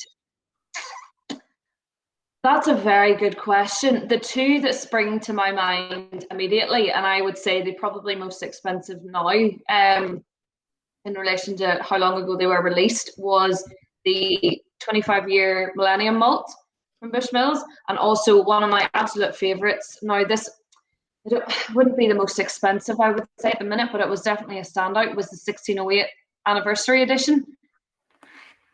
That's a very good question. The two that spring to my mind immediately, and I would say they're probably most expensive now, in relation to how long ago they were released, was the 25-year Millennium Malt from Bushmills, and also one of my absolute favourites. Now, this wouldn't be the most expensive, I would say, at the minute, but it was definitely a standout, was the 1608 Anniversary Edition.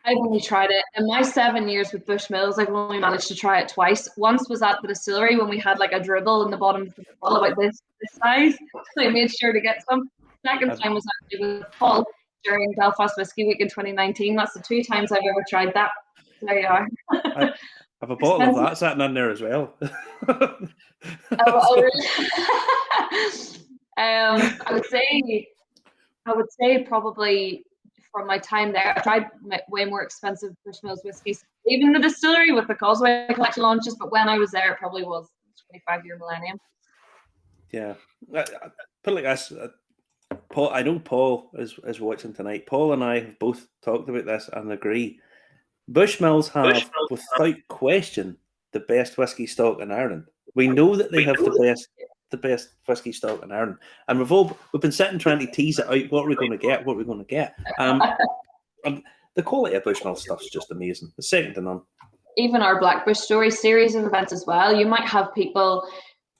I've only tried it in my 7 years with Bushmills. I've only managed to try it twice. Once was at the distillery when we had like a dribble in the bottom of the bottle about this size, so I made sure to get some. Second time was actually with Paul during Belfast Whiskey Week in 2019. That's the 2 times I've ever tried that. There you are. I have a bottle of that sitting in there as well. I would say probably from my time there, I tried way more expensive Bushmills whiskies, even the distillery with the Causeway Collection launches. But when I was there, it probably was 25-year millennium. Yeah. Put it like this. Paul, I know Paul is watching tonight. Paul and I have both talked about this and agree. Bushmills have, without question, the best whiskey stock in Ireland. We know that they have the best whiskey stock in Ireland, and we've been sitting trying to tease it out. What are we going to get? What are we going to get? And the quality of Bushmills stuff is just amazing. It's second to none. Even our Black Bush Story series of events as well. You might have people.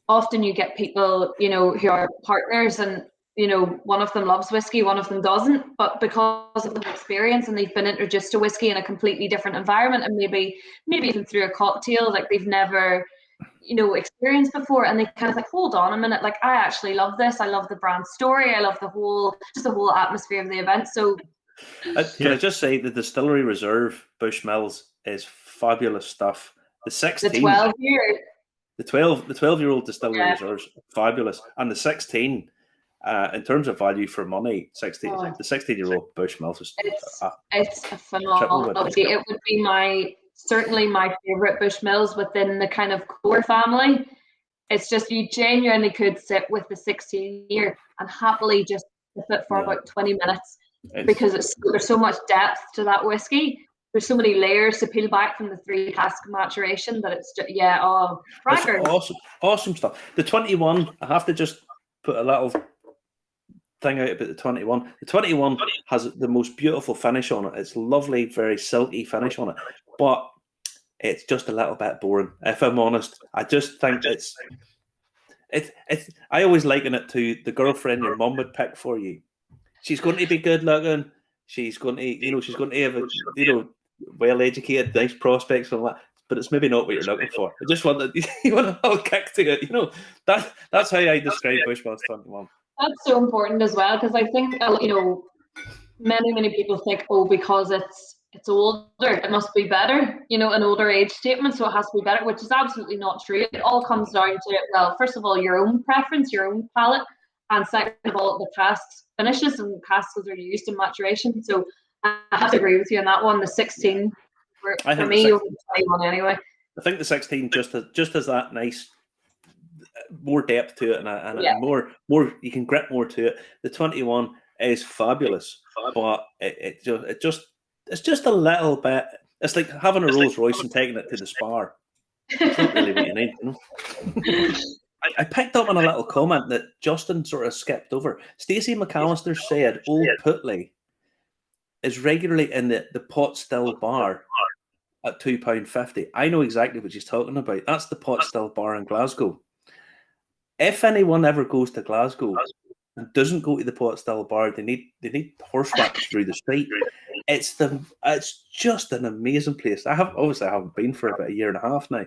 Often you get people, who are partners, and one of them loves whiskey, one of them doesn't, but because of the experience and they've been introduced to whiskey in a completely different environment, and maybe even through a cocktail like they've never experienced before, and they kind of like, hold on a minute, like I actually love this, I love the brand story, I love the whole atmosphere of the event. So can I just say the Distillery Reserve Bushmills is fabulous stuff. The 16, the 12-year, the 12-year-old Distillery Reserves, fabulous, and the 16. In terms of value for money, the 16-year-old Bushmills is it's a phenomenal. It would be certainly my favorite Bushmills within the kind of core family. It's just, you genuinely could sit with the 16-year and happily just sip it for about 20 minutes because there's so much depth to that whiskey. There's so many layers to peel back from the 3 cask maturation that it's just, it's awesome stuff. The 21, I have to just put a little thing out about the 21. The 21 has the most beautiful finish on it. It's lovely, very silky finish on it, but it's just a little bit boring, if I'm honest. I just think it's I always liken it to the girlfriend your mum would pick for you. She's going to be good looking. She's going to, she's going to have well educated, nice prospects and all that. But it's maybe not what you're looking for. I just want you want a little kick to it. That's how I describe Bushmills 21. That's so important as well, because I think many people think, because it's older, it must be better, an older age statement, so it has to be better, which is absolutely not true. It all comes down to, well, first of all, your own preference, your own palate, and second of all, the casks finishes and casks that are used in maturation. So I have to agree with you on that one. The 16 for me over the 21 anyway. I think the 16 just has that nice more depth to it and more you can grip more to it. The 21 is fabulous, but it's just a little bit. It's like having a Rolls Royce and taking it to the Spar. It's not really what you need, I picked up on a little comment that Justin sort of skipped over. Stacey McAllister said Old Putley is regularly in the Pot Still Bar at £2.50. I know exactly what she's talking about. That's the Pot Still Bar in Glasgow. If anyone ever goes to Glasgow and doesn't go to the Pot Still Bar, they need horseback through the street. It's just an amazing place. I haven't been for about a year and a half now.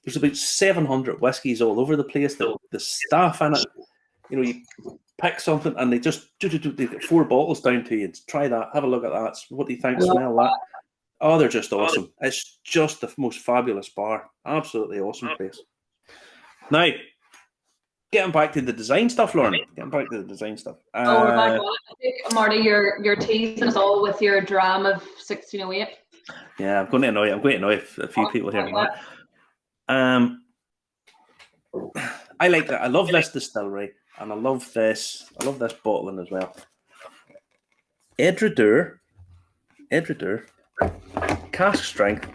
There's about 700 whiskies all over the place. The staff in it, you pick something and they just they get 4 bottles down to you and try that, have a look at that. What do you think? Smell that? Oh, they're just awesome. It's just the most fabulous bar. Absolutely awesome place. Now, getting back to the design stuff, Lauren. We're back on it. I think, Marty, you're teasing us all with your dram of 1608. Yeah, I'm going to annoy a few people here. I like that. I love this distillery, and I love this bottling as well. Edredur, cask strength.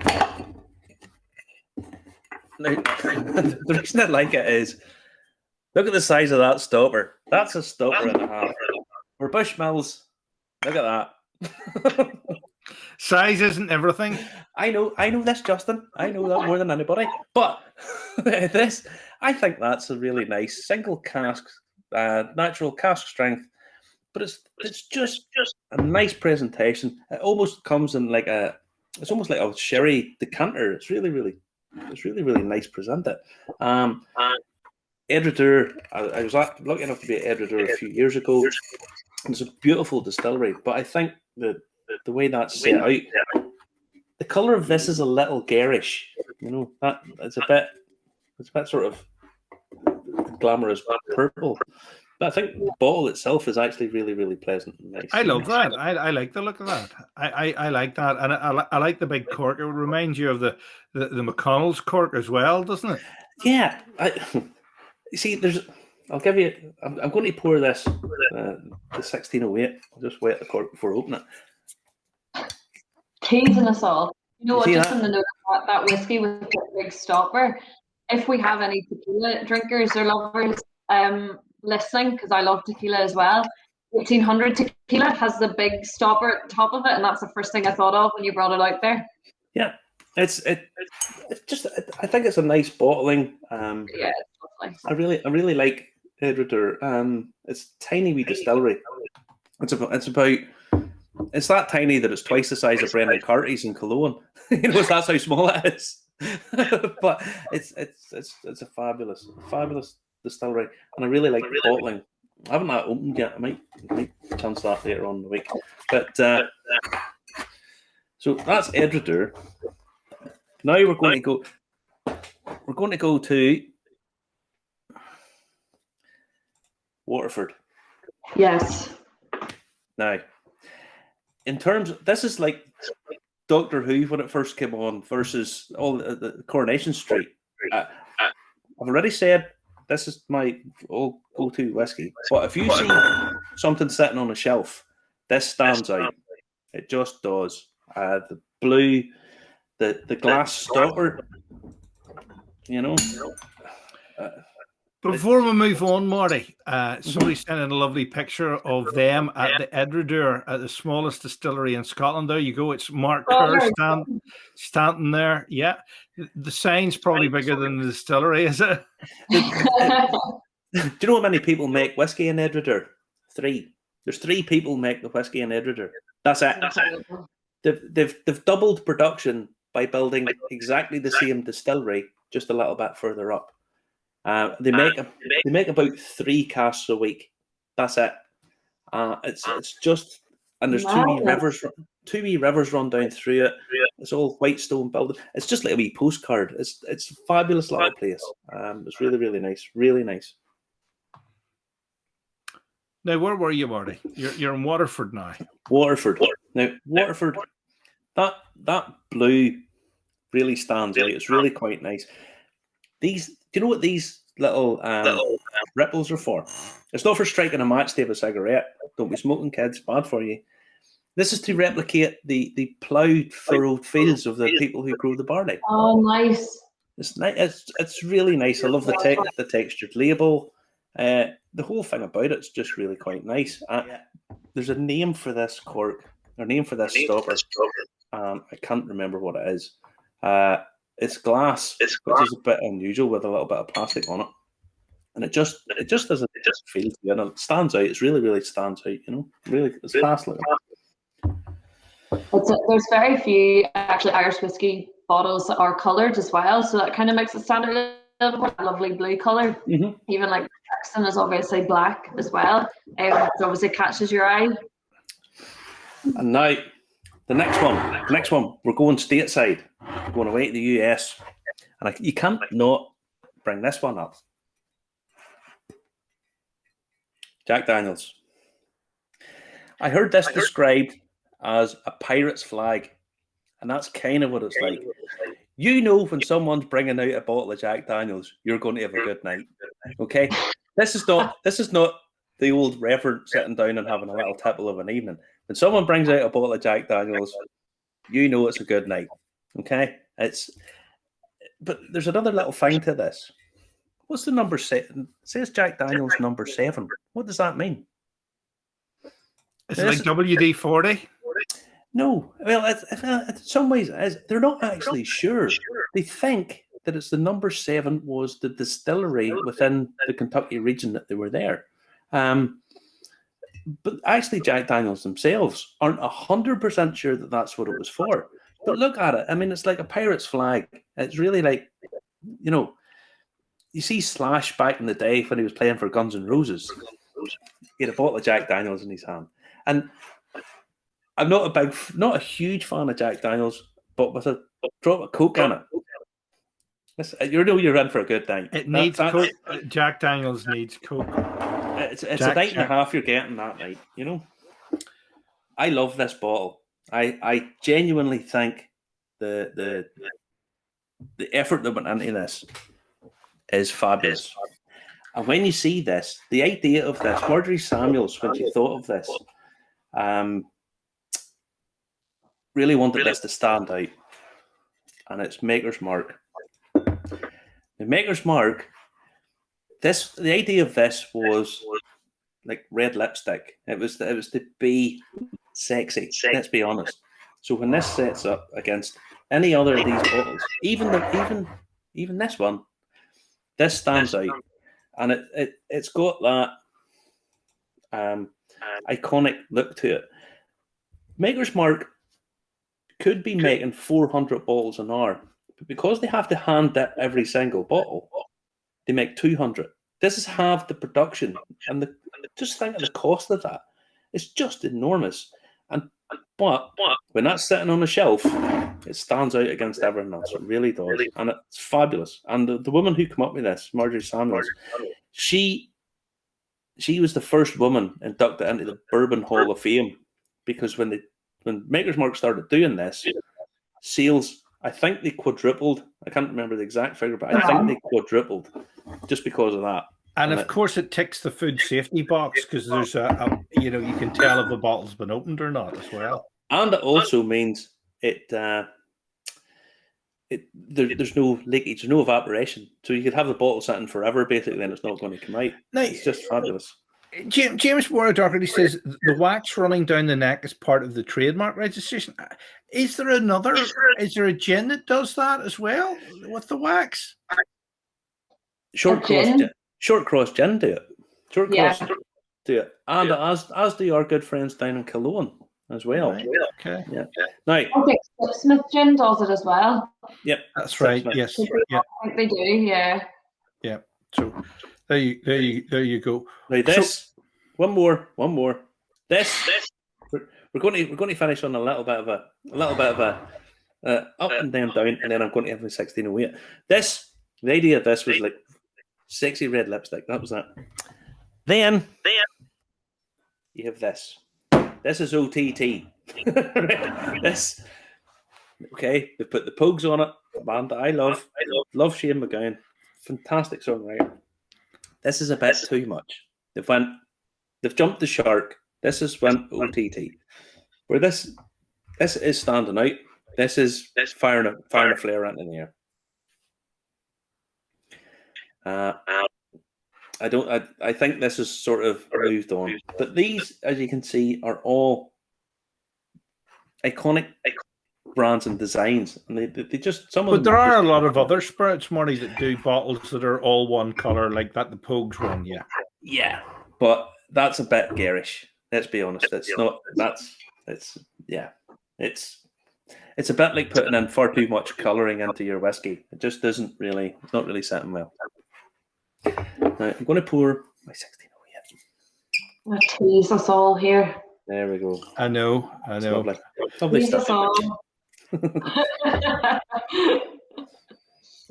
Now, the reason I like it is, look at the size of that stopper. That's a stopper and a half. For Bushmills, look at that. Size isn't everything. I know this, Justin. I know that more than anybody. But this, I think that's a really nice single cask, natural cask strength. But it's just a nice presentation. It almost comes in it's almost like a sherry decanter. It's really nice presented. Edredur, I was lucky enough to be at Edredur a few years ago. It's a beautiful distillery, but I think the way that's set out, the colour of this is a little garish. That it's a bit sort of glamorous purple. But I think the bottle itself is actually really pleasant and nice. I love that. I like the look of that. I like that, and I like the big cork. It reminds you of the McConnell's cork as well, doesn't it? Yeah, you see, I'll give you. I'm going to pour this the 1608. I'll just wet the cork before I open it. Teasing us all. You know what? See Just that? on the note of that whiskey with the big stopper. If we have any tequila drinkers or lovers listening, because I love tequila as well, 1800 tequila has the big stopper at the top of it, and that's the first thing I thought of when you brought it out there. Yeah, it's just. I think it's a nice bottling. Yeah, it's I lovely. really like Edritor. It's tiny wee distillery. It's that tiny that it's twice the size of Brendan Carty's in Cologne. That's how small it is. But it's a fabulous distillery, and I really like the bottling. I haven't that opened yet. I might chance that later on in the week. But so that's Edritor. Now we're going to go to Waterford. Yes. Now, in terms, this is like Doctor Who when it first came on versus all the Coronation Street. I've already said this is my old go-to whiskey, but if you see something sitting on a shelf, this stands out. It just does. The blue, the glass stopper, Before we move on, Marty, somebody sent in a lovely picture of them at the Edritor, at the smallest distillery in Scotland. There you go. It's Mark Kerr standing there. Yeah. The sign's probably bigger than the distillery, is it? Do you know how many people make whiskey in Edritor? 3. There's 3 people make the whiskey in Edritor. That's it. They've doubled production by building exactly the same distillery, just a little bit further up. They make about 3 casks a week. That's it. It's just, and there's 2 wee rivers run down through it. It's all white stone building. It's just like a wee postcard. It's a fabulous little place. It's really, really nice. Really nice. Now, where were you, Marty? You're in Waterford now. Waterford. Now, Waterford, that blue really stands out. It's really quite nice. Do you know what these little ripples are for? It's not for striking a match to have a cigarette. Don't be smoking, kids. Bad for you. This is to replicate the ploughed, furrowed fields of the people who grow the barley. Oh, nice. It's nice. It's really nice. I love the textured label. The whole thing about it's just really quite nice. There's a name for this cork, or name for this stopper. I can't remember what it is. It's glass, which is a bit unusual with a little bit of plastic on it, and it just doesn't feel to you, and it stands out. It's really, really stands out. Really, it's fast looking. There's very few actually Irish whiskey bottles that are coloured as well, so that kind of makes it stand out a little bit. Lovely blue colour. Mm-hmm. Even like Jackson is obviously black as well. It obviously catches your eye. And now the next one, we're going stateside. We're going away to the US, and you can't not bring this one up. Jack Daniels. I heard this described as a pirate's flag, and that's kind of what it's like. When someone's bringing out a bottle of Jack Daniels, you're going to have a good night. Okay, this is not the old reverend sitting down and having a little tipple of an evening. When someone brings out a bottle of Jack Daniels, it's a good night. Okay, but there's another little thing to this. What's the number 7? It says Jack Daniels number 7. What does that mean? Is it like WD-40? No. Well, in some ways it is. They're not actually sure. They think that it's the number 7 was the distillery within the Kentucky region that they were there. But actually, Jack Daniels themselves aren't 100% sure that that's what it was for. But look at it. I mean, it's like a pirate's flag. It's really like, you see Slash back in the day when he was playing for Guns N' Roses. He had a bottle of Jack Daniels in his hand. And I'm not a huge fan of Jack Daniels, but with a drop of Coke in it, you're in for a good night. It needs Coke. Jack Daniels needs Coke. It's a night and a half you're getting that night. I love this bottle. I genuinely think the effort that went into this is fabulous. And when you see this, the idea of this, Marjorie Samuels, when she thought of this, really wanted this to stand out. And it's Maker's Mark. The Maker's Mark, the idea of this was like red lipstick. It was to be sexy. Let's be honest. So when this sets up against any other of these bottles, even this one, this stands out, and it's got that iconic look to it. Maker's Mark could be making 400 bottles an hour, but because they have to hand dip every single bottle, they make 200. This is half the production, and just think of the cost of that. It's just enormous. But when that's sitting on the shelf, it stands out against everything else. It really does, and it's fabulous. And the woman who came up with this, Marjorie Samuels, she was the first woman inducted into the Bourbon Hall of Fame, because when Maker's Mark started doing this, sales, I think they quadrupled. I can't remember the exact figure, but I think they quadrupled just because of that. And of course, it ticks the food safety box, because there's you can tell if the bottle's been opened or not as well. And it also means there's no leakage, there's no evaporation. So you could have the bottle sitting forever, basically, and it's not going to come out. Now, it's just fabulous. James Moore Doherty says the wax running down the neck is part of the trademark registration. Is there a gin that does that as well with the wax? Short Cross Gin do it. Short Cross do it. And as do our good friends down in Cologne as well. Right. Okay. Yeah. Now, Smith Gin does it as well. Yep. That's right. Yes. I think they do, yeah. Yeah. So there you go. Now one more. This we're going to finish on a little bit of a up and then down, and then I'm going to have a 1608. The idea of this was like sexy red lipstick. That was that. Then you have this. This is OTT. This. Okay, they put the Pogues on it. A band that I love. Love Shane MacGowan. Fantastic songwriter. This is a bit too much. They've jumped the shark. This is when OTT. Where this is standing out. This is firing a flare out in the air. I think this is sort of moved on. But these, as you can see, are all iconic brands and designs, and they just some of them. But there are a lot of other spirits, Marty, that do bottles that are all one color, like that the Pogues one. Yeah, but that's a bit garish. Let's be honest. It's not. It's a bit like putting in far too much colouring into your whiskey. It just doesn't really. It's not really setting well. Now, I'm going to pour my 1608. Tease us all here. There we go. I know. Lovely stuff.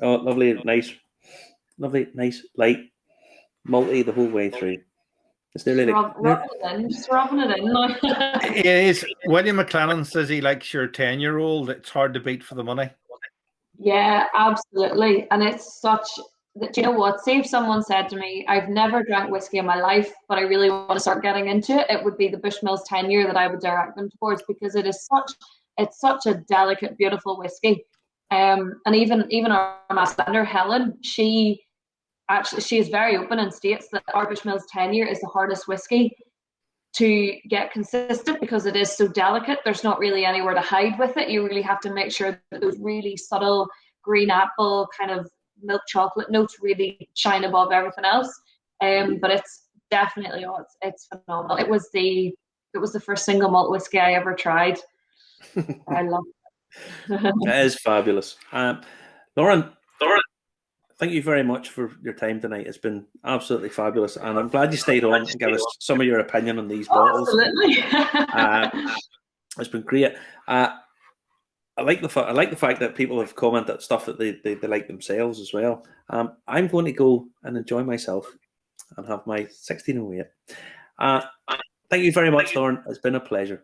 Oh, lovely, nice, light, malty the whole way through. It's nearly just rubbing it in. It is. William McLennan says he likes your 10-year-old. It's hard to beat for the money. Yeah, absolutely. And it's such. Do you know what? Say if someone said to me, I've never drank whiskey in my life, but I really want to start getting into it, it would be the Bushmills 10-year that I would direct them towards, because it's such a delicate, beautiful whiskey. And even our master Helen, she is very open and states that our Bushmills 10-year is the hardest whiskey to get consistent, because it is so delicate. There's not really anywhere to hide with it. You really have to make sure that those really subtle green apple kind of milk chocolate notes really shine above everything else. But it's definitely it's phenomenal. It was the first single malt whiskey I ever tried. I love it. It is fabulous. Lauren, thank you very much for your time tonight. It's been absolutely fabulous, and I'm glad you stayed on and gave us some of your opinion on these bottles. Absolutely. It's been great. I like the fact that people have commented stuff that they like themselves as well. I'm going to go and enjoy myself and have my 1608. Thank you very much, Lauren. It's been a pleasure.